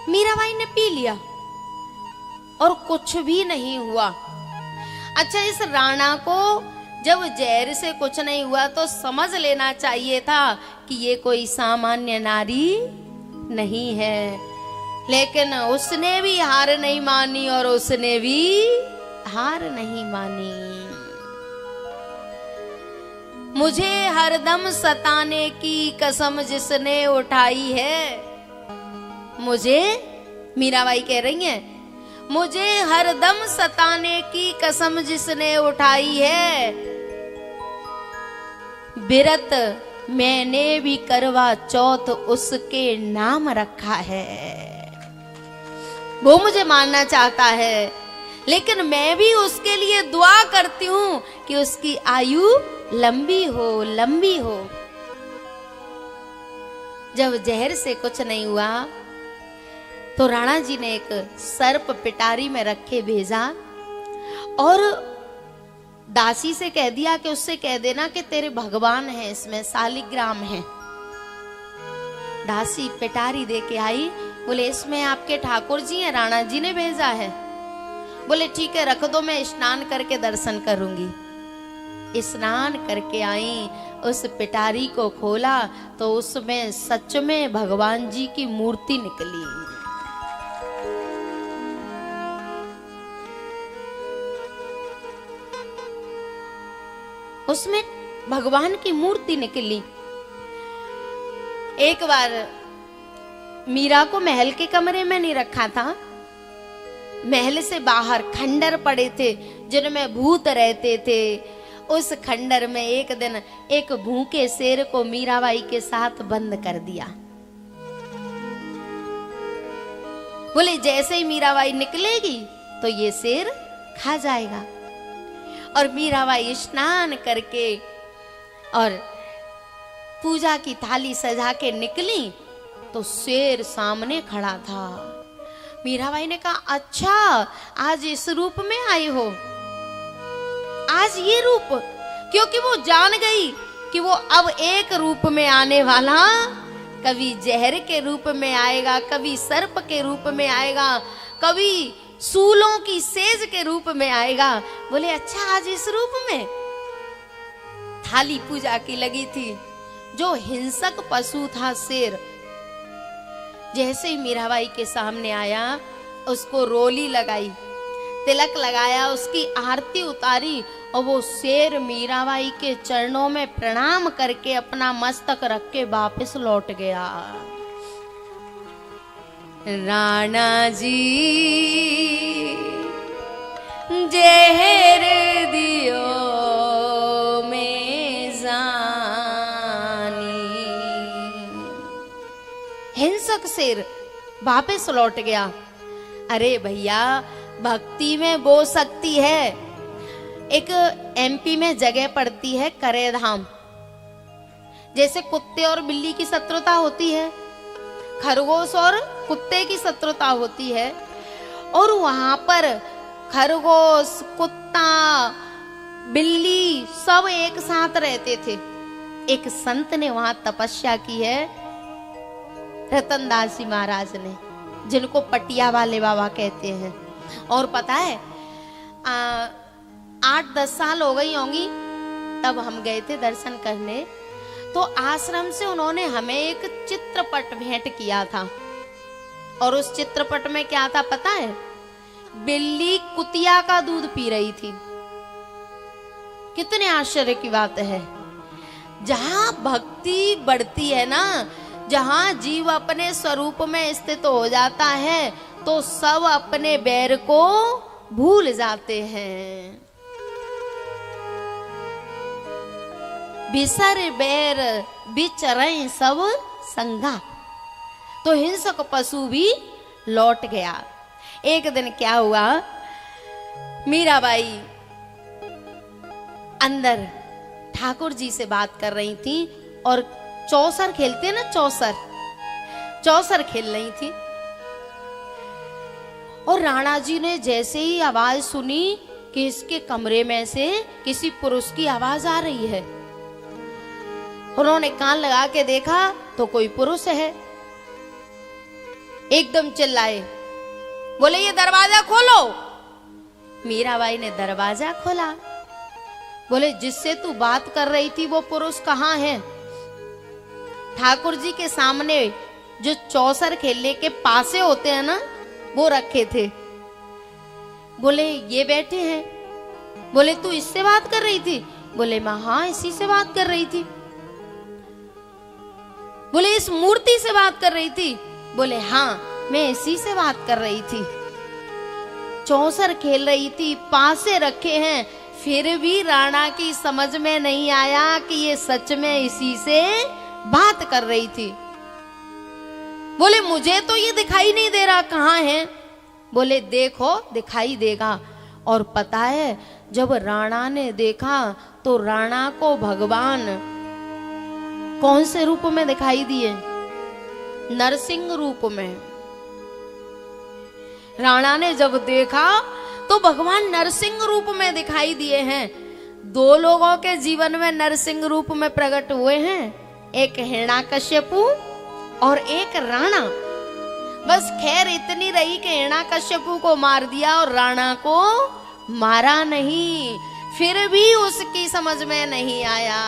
मीराबाई ने पी लिया और कुछ भी नहीं हुआ। अच्छा, इस राणा को जब जहर से कुछ नहीं हुआ तो समझ लेना चाहिए था कि ये कोई सामान्य नारी नहीं है, लेकिन उसने भी हार नहीं मानी और उसने भी हार नहीं मानी। मुझे हरदम सताने की कसम जिसने उठाई है, मुझे, मीराबाई कह रही हैं, मुझे हरदम सताने की कसम जिसने उठाई है, बिरत मैंने भी करवा चौथ उसके नाम रखा है। वो मुझे मानना चाहता है, लेकिन मैं भी उसके लिए दुआ करती हूं कि उसकी आयु लंबी हो, लंबी हो। जब जहर से कुछ नहीं हुआ तो राणा जी ने एक सर्प पिटारी में रखे भेजा और दासी से कह दिया कि उससे कह देना कि तेरे भगवान है, इसमें शालिग्राम है। दासी पिटारी दे के आई, बोले इसमें आपके ठाकुर जी हैं, राणा जी ने भेजा है। बोले ठीक है, रख दो, मैं स्नान करके दर्शन करूंगी। स्नान करके आई, उस पिटारी को खोला तो उसमें सच में भगवान जी की मूर्ति निकली। उसमें भगवान की मूर्ति निकली। एक बार मीरा को महल के कमरे में नहीं रखा था, महल से बाहर खंडर पड़े थे जिनमें भूत रहते थे। उस खंडर में एक दिन एक भूखे शेर को मीराबाई के साथ बंद कर दिया। बोले जैसे ही मीराबाई निकलेगी तो ये शेर खा जाएगा। और मीराबाई स्नान करके और पूजा की थाली सजा के निकली तो शेर सामने खड़ा था। मीराबाई ने कहा अच्छा, आज इस रूप में आई हो, आज ये रूप, क्योंकि वो जान गई कि वो अब एक रूप में आने वाला, कभी जहर के रूप में आएगा, कभी सर्प के रूप में आएगा, कभी सूलों की सेज के रूप में आएगा। बोले अच्छा, आज इस रूप में। थाली पूजा की लगी थी। जो हिंसक पशु था शेर, जैसे ही मीराबाई के सामने आया उसको रोली लगाई, तिलक लगाया, उसकी आरती उतारी और वो शेर मीराबाई के चरणों में प्रणाम करके अपना मस्तक रख के वापस लौट गया। राणा जी जहर दियो में जानी। हिंसक शेर वापस लौट गया। अरे भैया, भक्ति में वो शक्ति है। एक एमपी में जगह पड़ती है करेधाम। जैसे कुत्ते और बिल्ली की शत्रुता होती है, खरगोश और कुत्ते की शत्रुता होती है, और वहां पर खरगोश, कुत्ता, बिल्ली सब एक साथ रहते थे। एक संत ने वहां तपस्या की है, रतनदास जी महाराज ने, जिनको पटिया वाले बाबा कहते हैं। और पता है 8-10 साल हो गई होंगी तब हम गए थे दर्शन करने, तो आश्रम से उन्होंने हमें एक चित्रपट भेंट किया था। और उस चित्रपट में क्या था पता है? बिल्ली कुतिया का दूध पी रही थी। कितने आश्चर्य की बात है। जहां भक्ति बढ़ती है ना, जहां जीव अपने स्वरूप में स्थित हो जाता है तो सब अपने बैर को भूल जाते हैं। बिसर बैर बिचरें सब संगा। तो हिंसक पशु भी लौट गया। एक दिन क्या हुआ, मीराबाई अंदर ठाकुर जी से बात कर रही थी और चौसर खेलते हैं ना, चौसर खेल रही थी। और राणा जी ने जैसे ही आवाज सुनी कि इसके कमरे में से किसी पुरुष की आवाज आ रही है, उन्होंने कान लगा के देखा तो कोई पुरुष है। एकदम चिल्लाए, बोले ये दरवाजा खोलो। मीराबाई ने दरवाजा खोला। बोले जिससे तू बात कर रही थी वो पुरुष कहाँ है? ठाकुर जी के सामने जो चौसर खेलने के पासे होते हैं ना, वो रखे थे। बोले ये बैठे हैं। बोले तू इससे बात कर रही थी? बोले मैं हाँ इसी से बात कर रही थी। बोले इस मूर्ति से बात कर रही थी? बोले हाँ मैं इसी से बात कर रही थी। चौसर खेल रही थी, पासे रखे हैं, फिर भी राणा की समझ में नहीं आया कि ये सच में इसी से बात कर रही थी। बोले मुझे तो ये दिखाई नहीं दे रहा, कहाँ है? बोले देखो दिखाई देगा। और पता है जब राणा ने देखा तो राणा को भगवान कौन से रूप में दिखाई दिए? नरसिंह रूप में। राणा ने जब देखा तो भगवान नरसिंह रूप में दिखाई दिए हैं। दो लोगों के जीवन में नरसिंह रूप में प्रकट हुए हैं, एक हिरण्याकश्यपु और एक राणा। बस खैर इतनी रही कि हिरण्याकश्यपु को मार दिया और राणा को मारा नहीं, फिर भी उसकी समझ में नहीं आया।